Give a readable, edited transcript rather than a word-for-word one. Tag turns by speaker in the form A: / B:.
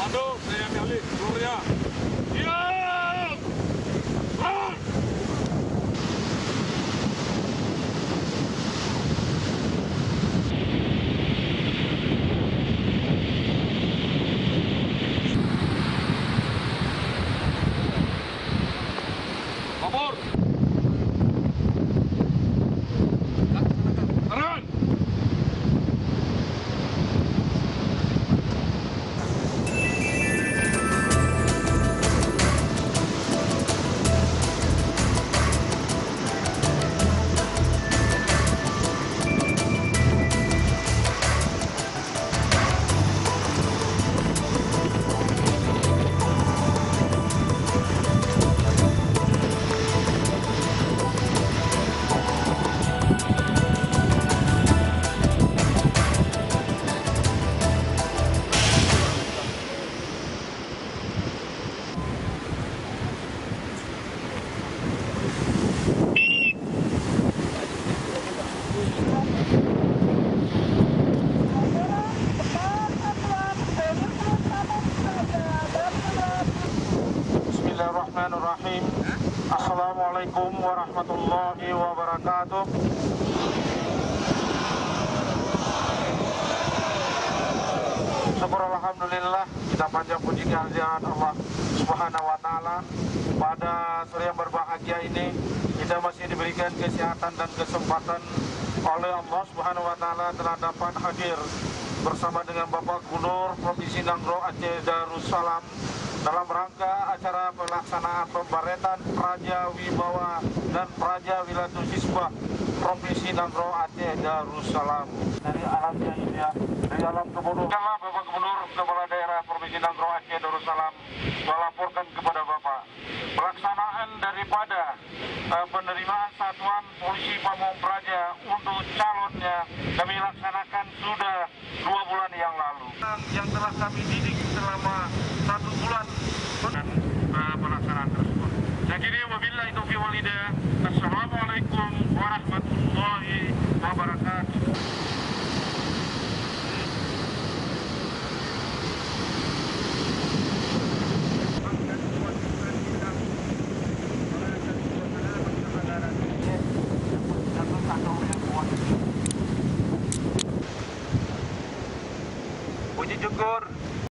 A: Komando, saya ambil seluruhnya. Siap! Run! Kabur! Run!
B: Bismillahirrahmanirrahim. Assalamualaikum warahmatullahi wabarakatuh. Syukur alhamdulillah, kita panjang puji kehadirat Allah Subhanahu wa taala. Pada sore yang berbahagia ini kita masih diberikan kesehatan dan kesempatan oleh Allah Subhanahu wa taala telah dapat hadir bersama dengan Bapak Gubernur Provinsi Nangro Aceh Darussalam dalam rangka acara pelaksanaan pembaretan Praja Wibawa dan Praja Wilatu Siswa Provinsi Nangro Aceh Darussalam. Dari alamnya India, dari alam kebodohan, Bapak Gubernur Kepala Daerah Provinsi Nangro Aceh Darussalam melaporkan kepada Bapak pelaksanaan daripada penerimaan Satuan Polisi Pamong Praja untuk calonnya kami laksanakan sudah 2 bulan yang lalu. Yang telah kami didik selama 1 bulan pelaksanaan tersebut. Jadi wabillahi taufiq wal hidayah. Assalamualaikum warahmatullahi wabarakatuh.